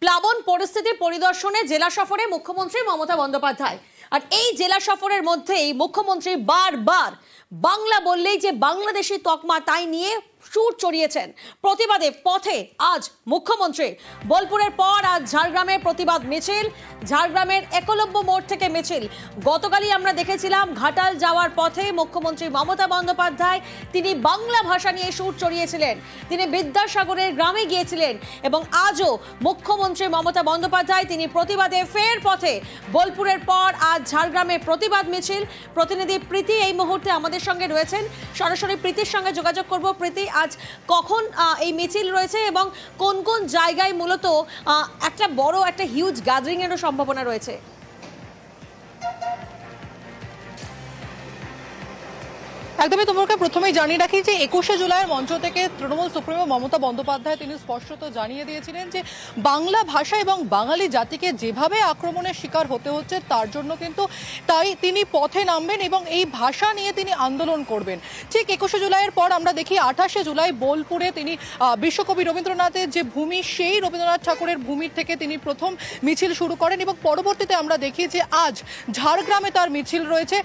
প্লাবন পরিস্থিতি পরিদর্শনে জেলা সফরে মুখ্যমন্ত্রী মমতা বন্দ্যোপাধ্যায়। আর এই জেলা সফরের মধ্যেই মুখ্যমন্ত্রী বারবার বাংলা বললেই যে বাংলাদেশি তকমা তাই নিয়ে সুর চড়িয়েছেন। প্রতিবাদে পথে আজ মুখ্যমন্ত্রী। বোলপুরের পর আজ ঝাড়গ্রামের প্রতিবাদ মিছিল, ঝাড়গ্রামের একলব্য মোড় থেকে মিছিল। গতকালই আমরা দেখেছিলাম ঘাটাল যাওয়ার পথে মুখ্যমন্ত্রী মমতা বন্দ্যোপাধ্যায় তিনি বাংলা ভাষা নিয়ে সুর চড়িয়েছিলেন, তিনি বিদ্যাসাগরের গ্রামে গিয়েছিলেন এবং আজও মুখ্যমন্ত্রী মমতা বন্দ্যোপাধ্যায় তিনি প্রতিবাদে ফের পথে। বোলপুরের পর আজ ঝাড়গ্রামে প্রতিবাদ মিছিল। প্রতিনিধি প্রীতি এই মুহূর্তে আমাদের সঙ্গে রয়েছেন, সরাসরি প্রীতির সঙ্গে যোগাযোগ করব। প্রীতি, আজ কখন এই মিছিল রয়েছে এবং কোন কোন জায়গায় মূলত একটা বড় একটা হিউজ গ্যাদারিং এরও সম্ভাবনা রয়েছে? একদমই, তোমাকে প্রথমেই জানিয়ে রাখি যে 21শে জুলাইয়ের মঞ্চ থেকে তৃণমূল সুপ্রিমো মমতা বন্দ্যোপাধ্যায় তিনি স্পষ্টত জানিয়ে দিয়েছিলেন যে বাংলা ভাষা এবং বাঙালি জাতিকে যেভাবে আক্রমণের শিকার হতে হচ্ছে তার জন্য কিন্তু তাই তিনি পথে নামবেন এবং এই ভাষা নিয়ে তিনি আন্দোলন করবেন। ঠিক 21শে জুলাইয়ের পর আমরা দেখি 28শে জুলাই বোলপুরে তিনি বিশ্বকবি রবীন্দ্রনাথের যে ভূমি সেই রবীন্দ্রনাথ ঠাকুরের ভূমির থেকে তিনি প্রথম মিছিল শুরু করেন এবং পরবর্তীতে আমরা দেখি যে আজ ঝাড়গ্রামে তার মিছিল রয়েছে।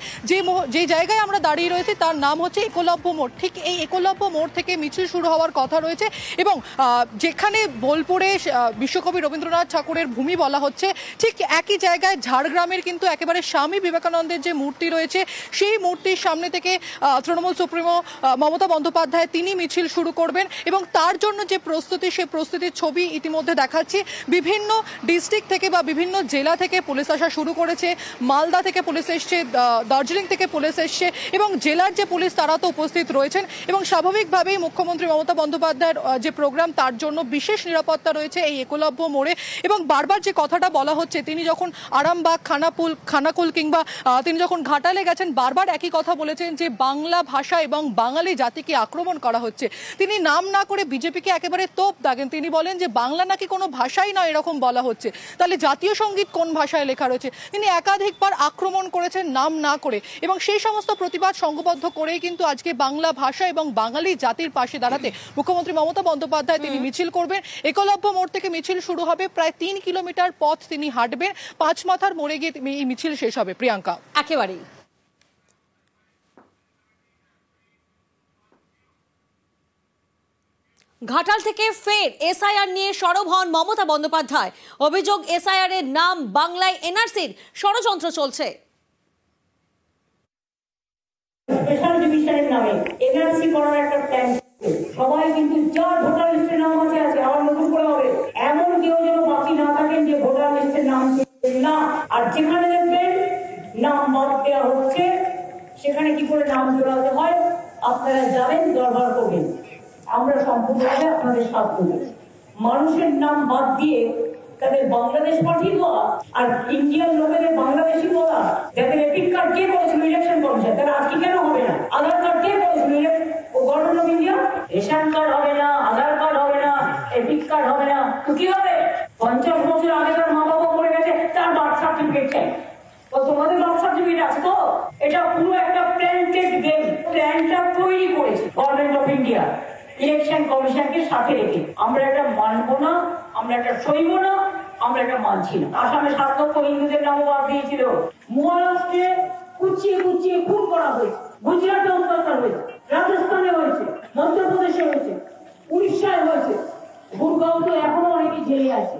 যে জায়গায় আমরা দাঁড়িয়ে রয়েছি তার নাম হচ্ছে একলব্য মোড়। ঠিক এই একলব্য মোড় থেকে মিছিল শুরু হওয়ার কথা রয়েছে এবং যেখানে বোলপুরে বিশ্বকবি রবীন্দ্রনাথ ঠাকুরের ভূমি বলা হচ্ছে, ঠিক একই জায়গায় ঝাড়গ্রামের কিন্তু একেবারে স্বামী বিবেকানন্দের যে মূর্তি রয়েছে সেই মূর্তির সামনে থেকে তৃণমূল সুপ্রিমো মমতা বন্দ্যোপাধ্যায় তিনি মিছিল শুরু করবেন এবং তার জন্য যে প্রস্তুতি সেই প্রস্তুতির ছবি ইতিমধ্যে দেখাচ্ছি। বিভিন্ন ডিস্ট্রিক্ট থেকে বা বিভিন্ন জেলা থেকে পুলিশ আসা শুরু করেছে, মালদা থেকে পুলিশ এসছে, দার্জিলিং থেকে পুলিশ এসছে এবং জেলার যে পুলিশ তারা তো উপস্থিত রয়েছেন এবং স্বাভাবিকভাবেই মুখ্যমন্ত্রী মমতা বন্দ্যোপাধ্যায়ের যে প্রোগ্রাম তার জন্য বিশেষ নিরাপত্তা রয়েছে এই একলব্য মোড়ে। এবং বারবার যে কথাটা বলা হচ্ছে, তিনি যখন আরামবাগ, খানাকুল কিংবা তিনি যখন ঘাটালে গেছেন বারবার একই কথা বলেছেন যে বাংলা ভাষা এবং বাঙালি জাতিকে আক্রমণ করা হচ্ছে। তিনি নাম না করে বিজেপিকে একেবারে তোপ দাগেন। তিনি বলেন যে বাংলা নাকি কোনো ভাষাই নয় এরকম বলা হচ্ছে, তাহলে জাতীয় সঙ্গীত কোন ভাষায় লেখা রয়েছে। তিনি একাধিকবার আক্রমণ করেছেন নাম না করে এবং সেই সমস্ত প্রতিবাদ সংঘবদ্ধ করেই কিন্তু আজকে বাংলা ভাষা এবং বাঙালি জাতির পাশে দাঁড়াতে মুখ্যমন্ত্রী মমতা বন্দ্যোপাধ্যায় তিনি মিছিল করবেন। একলব্য মোড় থেকে মিছিল শুরু হবে, প্রায় 3 কিলোমিটার পথ তিনি হাঁটবেন, পাঁচমাথার মোড়ে গিয়ে এই মিছিল শেষ হবে। প্রিয়াঙ্কা, একেবারেই ঘাটাল থেকে ফের এসআইআর নিয়ে সরব হন মমতা বন্দ্যোপাধ্যায়। অভিযোগ এসআইআর এর নাম বাংলায় এনআরসির ষড়যন্ত্র চলছে। স্পেশাল ডিভিশনের নামে এনআরসি করার একটা প্ল্যান, সবাই কিন্তু যার ভোটার লিস্টের নাম আছে আবার নতুন করে হবে, এমন কেউ যেন বাকি না থাকেন যে ভোটার লিস্টের নাম না। আর যেখানে দেখবেন নাম বাদ দেওয়া হচ্ছে সেখানে কি করে নাম জোড়াতে হয় আপনারা জানেন, দরবার করবেন। আমরা সম্পূর্ণভাবে আপনাদের সাথ দেব। মানুষের নাম বাদ দিয়ে তাদের বাংলাদেশ পাঠিয়ে দেওয়া আর ইন্ডিয়ান লোকেদের বাংলাদেশি বলা, যাদের এপিক কার্ড কে করেছিল ইলেকশন কমিশন, তারা আজকে কেন হবে না? আধার কার্ড কে করেছিল government of India? Ration card হবে না, আধার কার্ড হবে না, এপিক কার্ড হবে না, তো কি হবে? 50 বছর আগে তার মা বাবা মরে গেছে, তার বার্থ সার্টিফিকেট চাই। তো তোমাদের বার্থ সার্টিফিকেট আছে তো? এটা পুরো একটা প্ল্যান্টেড গেম। প্ল্যানটা তৈরি করেছে গভর্নমেন্ট অফ ইন্ডিয়া ইলেকশন কমিশনকে সাথে রেখে। আমরা এটা মানবো না, আমরা এটা সইব না, আমরা এটা মানছি না। আসামে 7 লক্ষ হিন্দুদের নামও বাদ দিয়েছিল। মহারাষ্ট্রে কুচিয়ে কুচিয়ে খুন করা হয়েছে, গুজরাটে অত্যাচার হয়েছে, রাজস্থানে হয়েছে, মধ্যপ্রদেশে হয়েছে, উড়িষ্যায় হয়েছে, গুরগাঁও তো এখনো অনেকে জেলে আছে।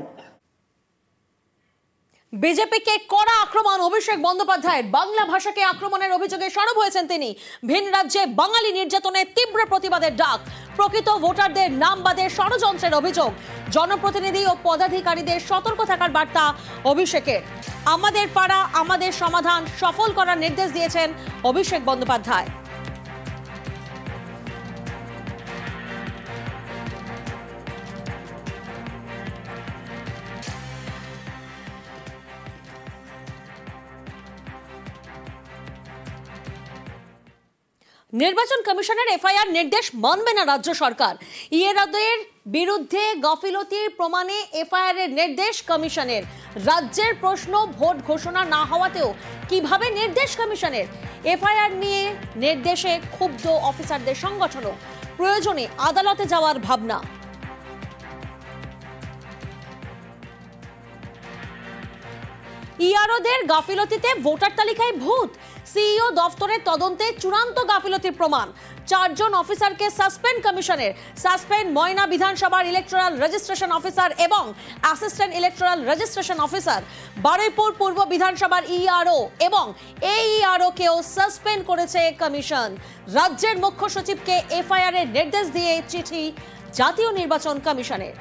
বিজেপিকে কড়া আক্রমণ অভিষেক বন্দ্যোপাধ্যায়ের। বাংলা ভাষাকে আক্রমণের অভিযোগে সরব হয়েছেন তিনি। ভিন রাজ্যে বাঙালি নির্যাতনের তীব্র প্রতিবাদের ডাক, প্রকৃত ভোটারদের নাম বাদের ষড়যন্ত্রের অভিযোগ, জনপ্রতিনিধি ও পদাধিকারীদের সতর্ক থাকার বার্তা অভিষেকের। আমাদের পাড়া আমাদের সমাধান সফল করার নির্দেশ দিয়েছেন অভিষেক বন্দ্যোপাধ্যায়। নির্বাচন কমিশনের এফআইআর নির্দেশ মানবে না রাজ্য সরকার। ইয়েরাদের বিরুদ্ধে গাফিলতির প্রমাণে এফআইআর এর নির্দেশ কমিশনের। রাজ্যের প্রশ্ন ভোট ঘোষণা না হওয়াতেও কিভাবে নির্দেশ কমিশনের? এফআইআর নিয়ে নির্দেশে ক্ষুব্ধ অফিসারদের সংগঠনও, প্রয়োজনে আদালতে যাওয়ার ভাবনা। ইআরওদের গাফিলতিতে ভোটার তালিকায় ভূত, সিইও দফতরের তদন্তে চূড়ান্ত গাফিলতির প্রমাণ। 4 জন অফিসারকে সাসপেন্ড কমিশনের, সাসপেন্ড ময়না বিধানসভার ইলেকট্রাল রেজিস্ট্রেশন অফিসার এবং assistant electoral registration officer. Baruipur পূর্ব বিধানসভার ইআরও এবং এই ইআরও কেও সাসপেন্ড করেছে কমিশন। রাজ্যের মুখ্য সচিবকে এফআইআর এর নির্দেশ দিয়ে চিঠি জাতীয় নির্বাচন কমিশনের।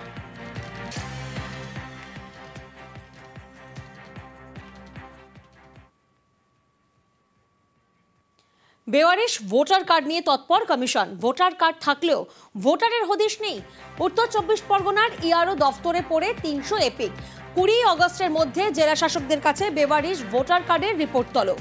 বেওয়ারিশ ভোটার কার্ড নিয়ে তৎপর কমিশন। ভোটার কার্ড থাকলেও ভোটারের হদিশ নেই। উত্তর 24 পরগনার ইআরও দফতরে পড়ে 300 এপিক। 20 অগস্টের মধ্যে জেলা শাসকদের কাছে বেওয়ারিশ ভোটার কার্ডের রিপোর্ট তলব।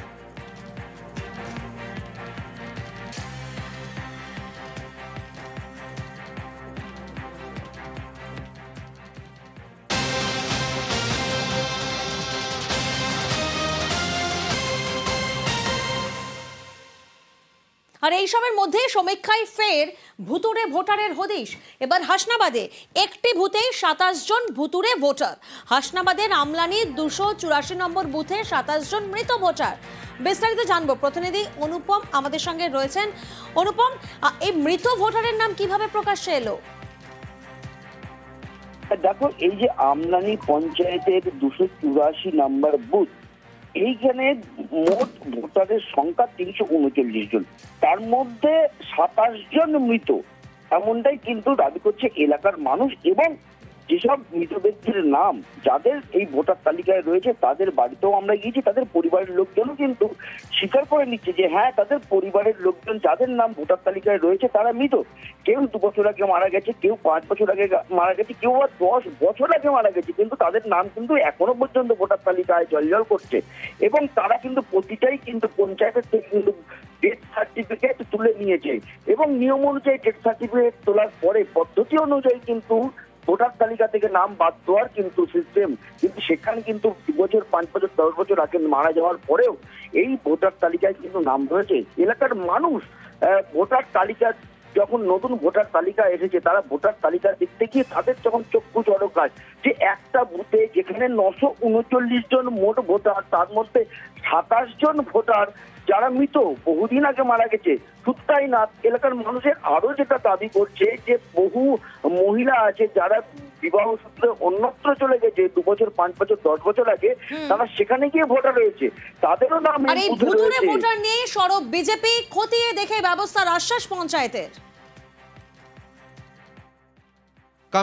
আর এইসবের মধ্যে সমীক্ষায় ফের ভুতুড়ে ভোটারের হদিশ। এবার হাসনাবাদে একটি বুথে 27 জন ভুতুড়ে ভোটার। হাসনাবাদের আমলানি 284 নম্বর বুথে 27 জন মৃত ভোটার। বিস্তারিত জানবো, প্রতিনিধি অনুপম আমাদের সঙ্গে রয়েছেন। অনুপম, এই মৃত ভোটারের নাম কিভাবে প্রকাশ্যে এলো? দেখো, এই যে আমলানি পঞ্চায়েতের 284 নাম্বার বুথ, এইখানে মোট ভোটারের সংখ্যা 339 জন, তার মধ্যে 27 জন মৃত, এমনটাই কিন্তু দাবি করছে এলাকার মানুষ। এবং যেসব মৃত ব্যক্তির নাম যাদের এই ভোটার তালিকায় রয়েছে তাদের বাড়িতেও আমরা গিয়েছি, তাদের পরিবারের লোকজনও কিন্তু স্বীকার করে নিচ্ছে যে হ্যাঁ, তাদের পরিবারের লোকজন যাদের নাম ভোটার তালিকায় রয়েছে তারা মৃত। কেউ 2 বছর আগে মারা গেছে, কেউ 5 বছর আগে মারা গেছে, কেউ আর 10 বছর আগে মারা গেছে, কিন্তু তাদের নাম কিন্তু এখনো পর্যন্ত ভোটার তালিকায় জলজল করছে। এবং তারা কিন্তু প্রতিটাই কিন্তু পঞ্চায়েতের থেকে কিন্তু ডেথ সার্টিফিকেট তুলে নিয়েছে। এবং নিয়ম অনুযায়ী ডেথ সার্টিফিকেট তোলার পরে পদ্ধতি অনুযায়ী কিন্তু ভোটার তালিকা থেকে নাম বাদ দেওয়ার কিন্তু সিস্টেম, কিন্তু সেখানে কিন্তু 2 বছর, 5 বছর, 10 বছর আগে মারা যাওয়ার পরেও এই ভোটার তালিকায় কিন্তু নাম রয়েছে। এলাকার মানুষ ভোটার তালিকা, যখন নতুন ভোটার তালিকা এসেছে, তারা ভোটার তালিকা দেখতে গিয়ে তাদের যখন চক্ষু চড়কায় যে একটা বুথে যেখানে 939 জন মোট ভোটার, তার মধ্যে 27 জন ভোটার যারা মৃত, বহুদিন আগে মারা গেছে। শুধু তাই না, এলাকার মানুষের আরো যেটা দাবি করছে যে বহু মহিলা আছে যারা বিবাহ সূত্রে অন্যত্র চলে গেছে 2 বছর, 5 বছর, 10 বছর আগে, তারা সেখানে গিয়ে ভোটার রয়েছে, তাদেরও নাম আর এই ভুতুড়ে ভোটার নিয়ে সরব বিজেপি, খতিয়ে দেখে ব্যবস্থার আশ্বাস পঞ্চায়েতের।